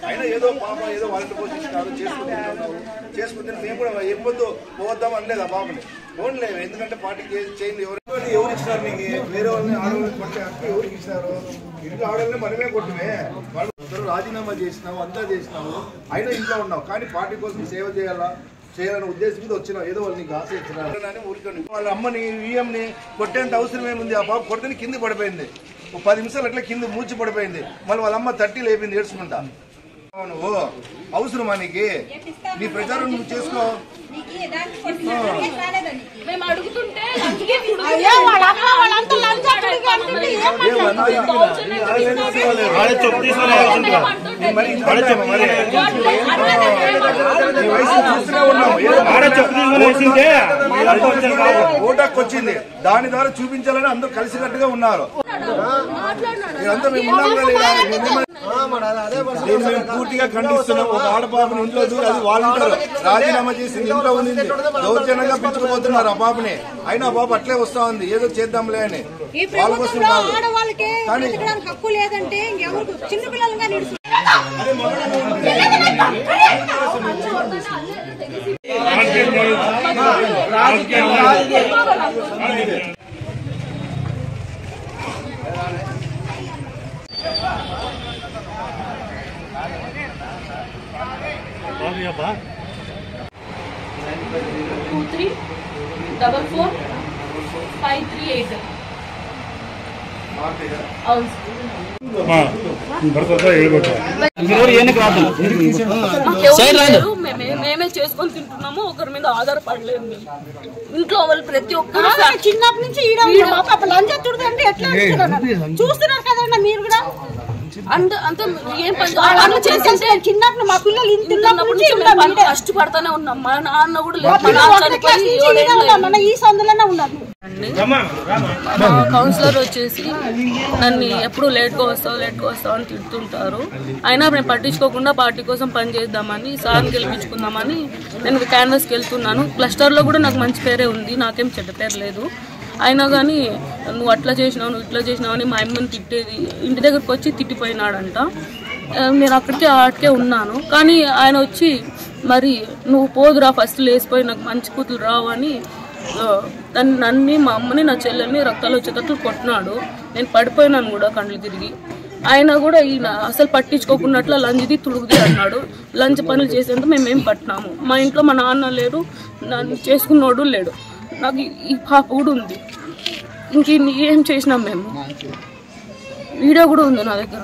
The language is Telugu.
అయినా ఏదో పాప ఏదో వాళ్ళని పోషించినారు చేసుకుంటే మేము కూడా ఎప్పుడు పోవద్దాం అనలేదు ఆ పాపని ఓన్లేదు. ఎందుకంటే పార్టీకి చేయండి ఎవరు ఇచ్చినారు మీకు వేరే వాళ్ళని ఆడవాళ్ళని కొట్టే హక్కు ఎవరికి ఇచ్చినారు? ఇంట్లో ఆడవాళ్ళని మనమే కొట్టుమే. వాళ్ళు రాజీనామా చేసినావు అంతా చేసినావు అయినా ఇంట్లో ఉన్నావు కానీ పార్టీ కోసం సేవ చేయాలనే ఉద్దేశంతో వచ్చినావు. ఏదో వాళ్ళు నీకు ఆశ ఇచ్చినారు ఊరికొని వాళ్ళ అమ్మని ఈఎంని కొట్టేంత అవసరం ఏముంది? ఆ పాప కొడితే కింద పడిపోయింది. 10 నిమిషాలు అట్లా కింద మూర్చి పడిపోయింది. మళ్ళీ వాళ్ళ అమ్మ 30 లేపింది ఏడ్చుకుంటా. నువ్వు అవసరమా నీకు? నీ ప్రచారం నువ్వు చేసుకో. ఓటాకు వచ్చింది దాని ద్వారా చూపించాలని అందరూ కలిసికట్టుగా ఉన్నారు. మేము పూర్తిగా ఖండిస్తున్నాం. ఒక ఆడపాపని ఇంట్లో చూసి అది వాళ్ళు ఉంటారు రాజీనామా చేసి ఇంట్లో ఉంది దౌర్జన్యంగా పిలుచుకుపోతున్నారు ఆ పాపని. అయినా ఆ పాప అట్లే వస్తా ఉంది ఏదో చేద్దాంలే అని. వాళ్ళ కోసం కానీ హక్కు లేదంటే చిన్న పిల్లలుగా Baba. 23 44 538. మేమే చేసుకొని తింటున్నాము. ఒకరి మీద ఆధారపడలేదు. ఇంట్లో వాళ్ళు ప్రతి ఒక్కరు చిన్నప్పటి నుంచి చూస్తున్నారు కదండి మీరు కూడా. అంటే ఏం పని చేసింటే చిన్నప్పుడు మా పిల్లలు ఇంత కష్టపడతానే ఉన్నాం. మా నాన్న కూడా ఈ సందులోనే ఉన్నారు. కౌన్సిలర్ వచ్చేసి నన్ను ఎప్పుడు లేట్గా వస్తావు అని తిడుతుంటారు. అయినా నేను పట్టించుకోకుండా పార్టీ కోసం పనిచేద్దామని సార్ని గెలిపించుకుందామని నేను క్యాన్వాస్కి వెళ్తున్నాను. క్లస్టర్లో కూడా నాకు మంచి పేరే ఉంది, నాకేం చెడ్డ పేరు లేదు. అయినా కానీ నువ్వు అట్లా చేసినావు నువ్వు ఇట్లా చేసినావు అని మా అమ్మని తిట్టేది. ఇంటి దగ్గరకు వచ్చి తిట్టిపోయినాడంట. నేను అక్కడికే ఉన్నాను. కానీ ఆయన వచ్చి మరి నువ్వు పోదురా ఫస్ట్ లేసిపోయి నాకు మంచి కూతురు రావు అని నన్ను మా అమ్మని నా చెల్లెల్ని రక్తాలు వచ్చేటట్లు కొట్టినాడు. నేను పడిపోయినాను కూడా కళ్ళు తిరిగి. ఆయన కూడా ఈయన అసలు పట్టించుకోకున్నట్లు లంచ్ది తుడుగుది అన్నాడు. లంచ్ పనులు చేసేందుకు మేమేం పట్టినాము. మా ఇంట్లో మా నాన్న లేడు, నన్ను చేసుకున్నోడు లేడు. నాకు ఈ పాప కూడా ఉంది. ఇంకేం చేసినాం మేము. వీడియో కూడా ఉంది నా దగ్గర.